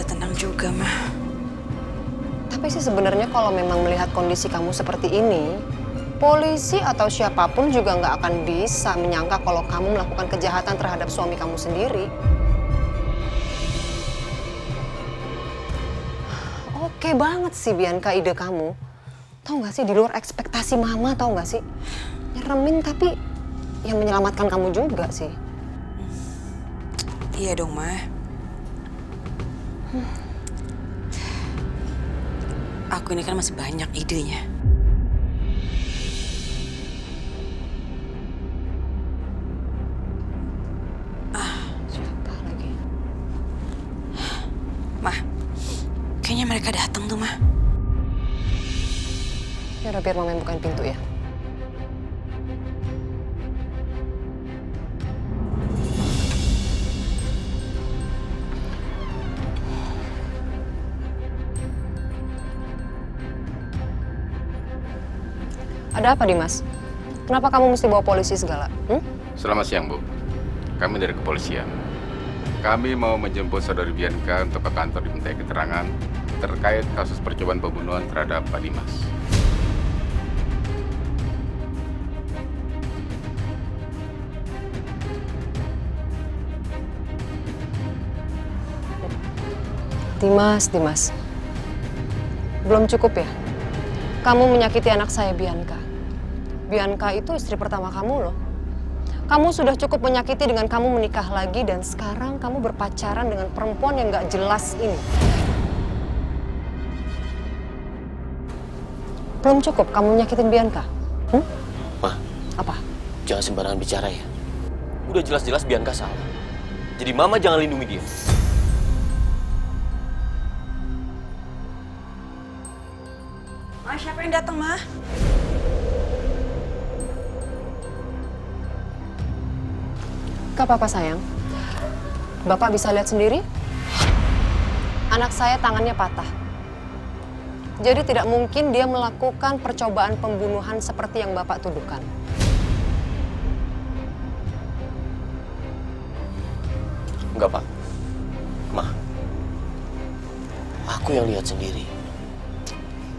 bisa tenang juga, mah. Tapi sih sebenarnya kalau memang melihat kondisi kamu seperti ini, polisi atau siapapun juga nggak akan bisa menyangka kalau kamu melakukan kejahatan terhadap suami kamu sendiri. Oke banget sih Bianca ide kamu. Tahu nggak sih, di luar ekspektasi mama, tahu nggak sih? Nyeremin tapi yang menyelamatkan kamu juga sih. Iya dong, mah. Aku ini kan masih banyak idenya. Siapa lagi? Mah, kayaknya mereka datang tuh, mah. Ya udah, biar mama yang bukain pintu ya. Ada apa, Dimas? Kenapa kamu mesti bawa polisi segala? Selamat siang, Bu. Kami dari kepolisian. Kami mau menjemput saudari Bianca untuk ke kantor dimintai keterangan terkait kasus percobaan pembunuhan terhadap Pak Dimas. Dimas. Belum cukup ya? Kamu menyakiti anak saya, Bianca. Bianca itu istri pertama kamu loh. Kamu sudah cukup menyakiti dengan kamu menikah lagi dan sekarang kamu berpacaran dengan perempuan yang gak jelas ini. Belum cukup kamu nyakitin Bianca? Ma, Apa? jangan sembarangan bicara ya. Udah jelas-jelas Bianca salah. Jadi mama jangan lindungi dia. Mah, siapa yang datang, mah? Gak apa-apa sayang. Bapak bisa lihat sendiri. Anak saya tangannya patah. Jadi tidak mungkin dia melakukan percobaan pembunuhan seperti yang Bapak tuduhkan. Enggak, Pak. Ma, aku yang lihat sendiri.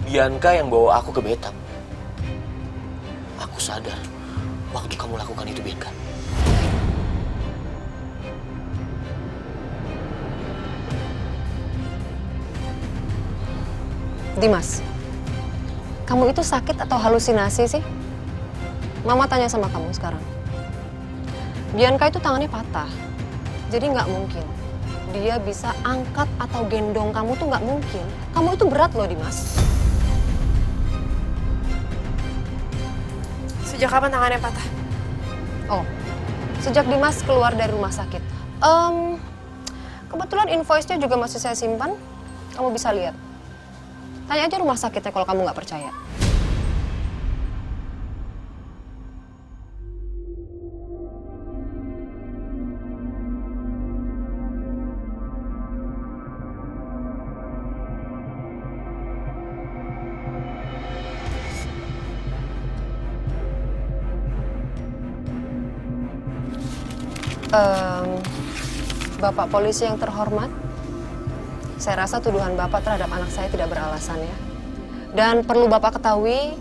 Bianca yang bawa aku ke Batam. Aku sadar waktu kamu lakukan itu, Bianca. Dimas, kamu itu sakit atau halusinasi sih? Mama tanya sama kamu sekarang. Bianca itu tangannya patah. Jadi nggak mungkin dia bisa angkat atau gendong kamu, tuh nggak mungkin. Kamu itu berat loh, Dimas. Sejak kapan tangannya patah? Oh, sejak Dimas keluar dari rumah sakit. Kebetulan invoice-nya juga masih saya simpan. Kamu bisa lihat. Tanya aja rumah sakitnya kalau kamu nggak percaya. Bapak polisi yang terhormat, saya rasa tuduhan Bapak terhadap anak saya tidak beralasan ya. Dan perlu Bapak ketahui,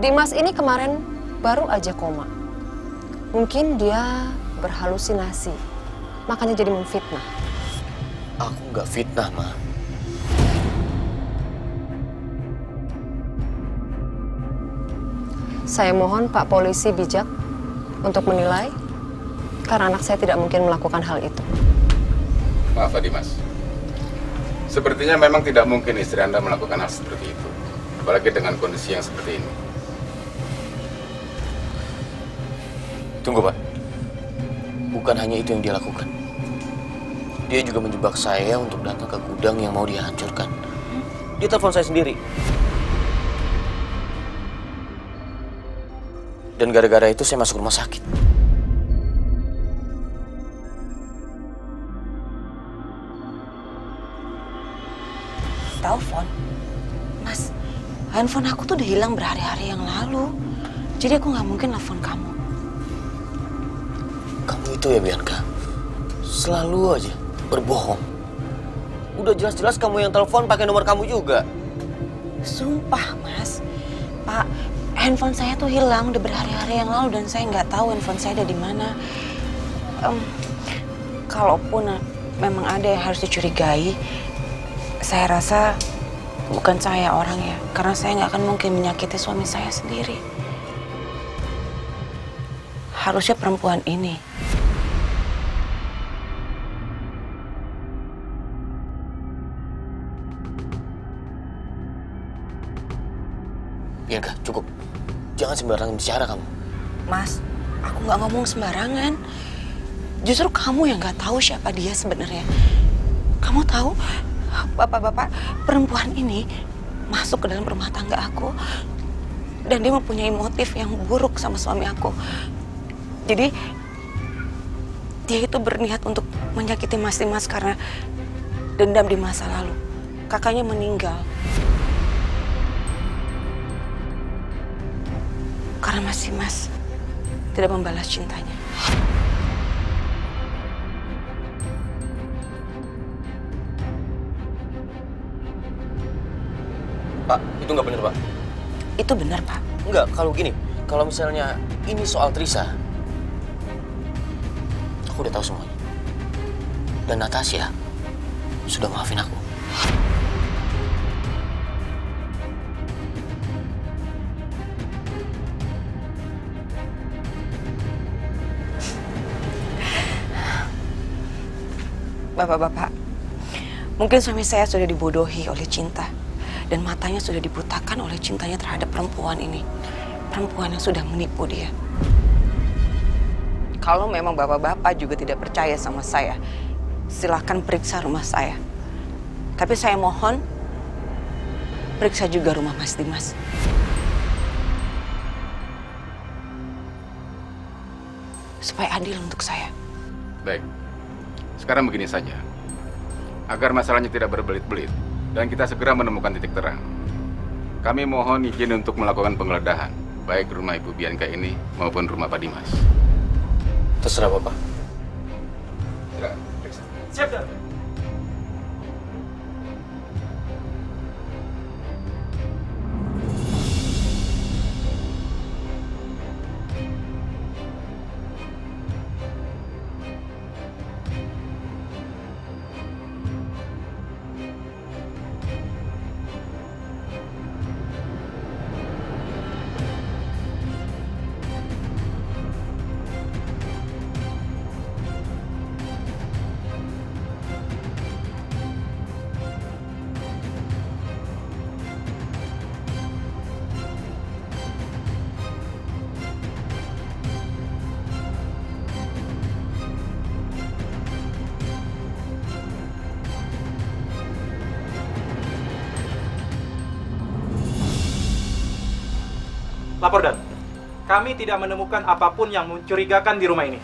Dimas ini kemarin baru aja koma. Mungkin dia berhalusinasi, makanya jadi memfitnah. Aku nggak fitnah, Ma. Saya mohon Pak Polisi bijak untuk menilai, karena anak saya tidak mungkin melakukan hal itu. Maaf, Pak Dimas. Sepertinya memang tidak mungkin istri Anda melakukan hal seperti itu. Apalagi dengan kondisi yang seperti ini. Tunggu, Pak. Bukan hanya itu yang dia lakukan. Dia juga menjebak saya untuk datang ke gudang yang mau dia hancurkan. Dia telepon saya sendiri. Dan gara-gara itu saya masuk rumah sakit. Telepon? Mas, handphone aku tuh udah hilang berhari-hari yang lalu. Jadi aku nggak mungkin telepon kamu. Kamu itu ya, Bianca, selalu aja berbohong. Udah jelas-jelas kamu yang telepon pakai nomor kamu juga. Sumpah, Mas. Pak, handphone saya tuh hilang udah berhari-hari yang lalu dan saya nggak tahu handphone saya ada di mana. Kalaupun memang ada yang harus dicurigai, saya rasa bukan saya orangnya. Karena saya nggak akan mungkin menyakiti suami saya sendiri. Harusnya perempuan ini. Bianca, cukup. Jangan sembarangan bicara kamu. Mas, aku nggak ngomong sembarangan. Justru kamu yang nggak tahu siapa dia sebenarnya. Kamu tahu, bapak-bapak, perempuan ini masuk ke dalam rumah tangga aku dan dia mempunyai motif yang buruk sama suami aku. Jadi dia itu berniat untuk menyakiti Mas Dimas karena dendam di masa lalu. Kakaknya meninggal. Karena Mas Dimas tidak membalas cintanya. Pak, itu nggak benar, Pak. Itu benar, Pak. Enggak, kalau gini, kalau misalnya ini soal Trisa, aku udah tahu semuanya. Dan Natasha sudah maafin aku. Bapak-bapak, mungkin suami saya sudah dibodohi oleh cinta. Dan matanya sudah dibutakan oleh cintanya terhadap perempuan ini. Perempuan yang sudah menipu dia. Kalau memang bapak-bapak juga tidak percaya sama saya, silahkan periksa rumah saya. Tapi saya mohon, periksa juga rumah Mas Dimas. Supaya adil untuk saya. Baik, sekarang begini saja. Agar masalahnya tidak berbelit-belit dan kita segera menemukan titik terang, kami mohon izin untuk melakukan penggeledahan, baik rumah Ibu Bianca ini maupun rumah Pak Dimas. Terserah Bapak. Silakan, periksa. Siap, Dan. Lapor, Dan. Kami tidak menemukan apapun yang mencurigakan di rumah ini.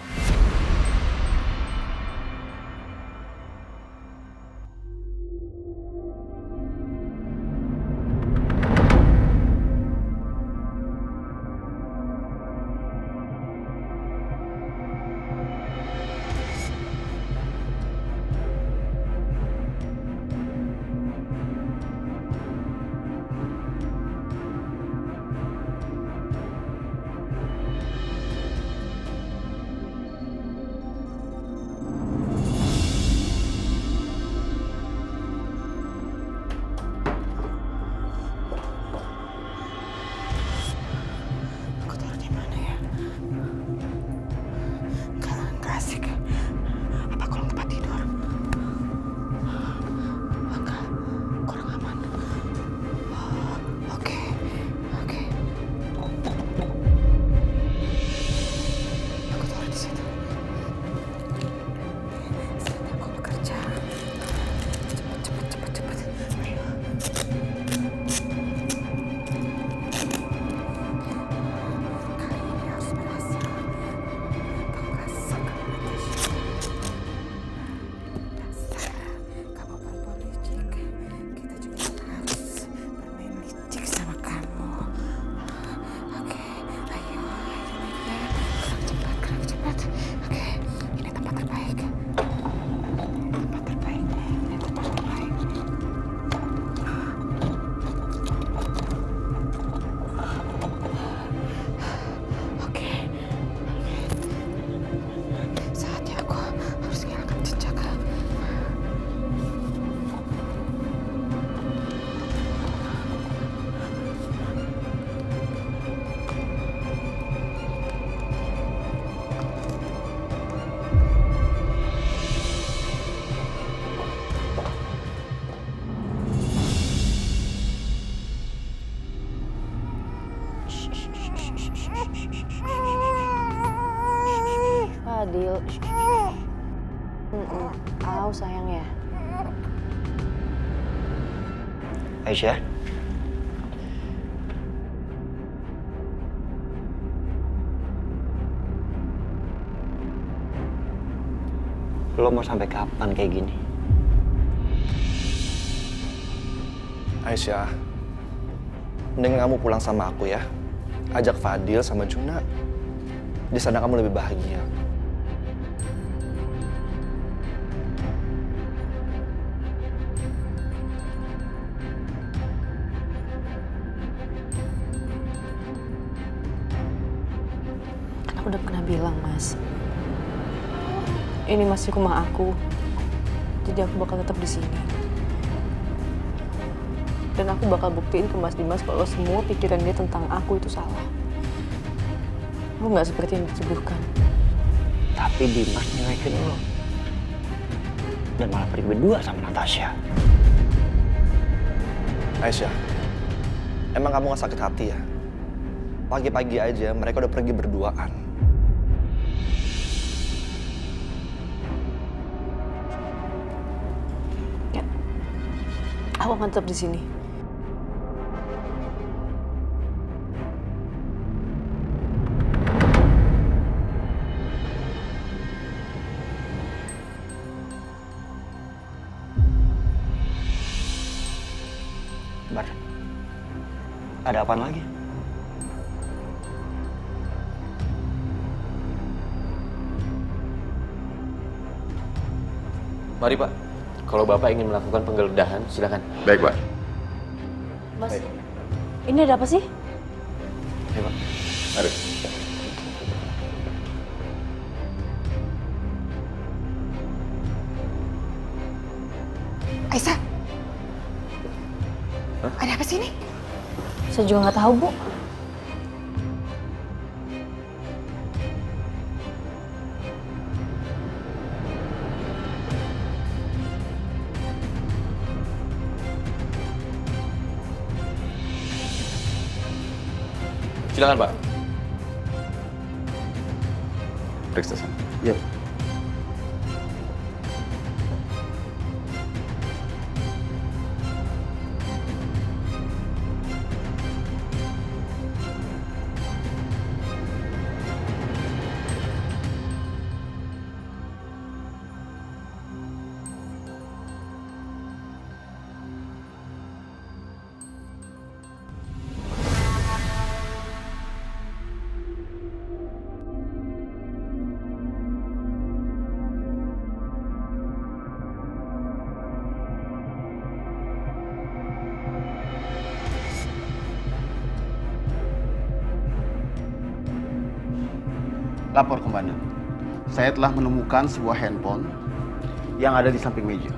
tahu sayang ya. Aisyah, lo mau sampai kapan kayak gini? Aisyah, mending kamu pulang sama aku ya. Ajak Fadil sama Juna. Di sana kamu lebih bahagia. Aku udah pernah bilang, Mas. Ini masih rumah aku. Jadi aku bakal tetap di sini. Dan aku bakal buktiin ke Mas Dimas kalau semua pikiran dia tentang aku itu salah. Lu nggak seperti yang dituduhkan. Tapi Dimas nyelekin lo. Dan malah pergi berdua sama Natasha. Aisyah, emang kamu gak sakit hati ya? Pagi-pagi aja mereka udah pergi berduaan. Ya. Aku akan tetap di sini. Bar, ada apaan lagi? Mari Pak, kalau Bapak ingin melakukan penggeledahan, silakan. Baik, Pak. Mas, ini ada apa sih? Ayo Pak. Mari. Aisyah, ada apa sih ini? Saya juga nggak tahu, Bu. Silakan Pak. Periksa sana. Iya. Lapor Komandan, saya telah menemukan sebuah handphone yang ada di samping meja.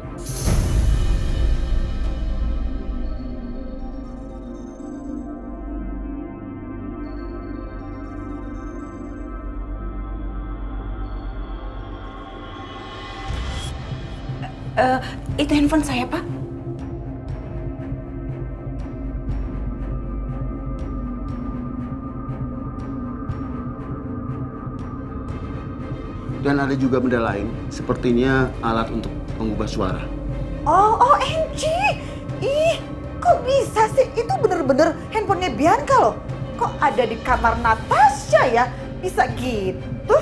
Itu handphone saya, Pak. Dan ada juga benda lain, sepertinya alat untuk mengubah suara. Oh, OMG! Ih, kok bisa sih? Itu bener-bener handphonenya Bianca loh. Kok ada di kamar Natasha ya? Bisa gitu?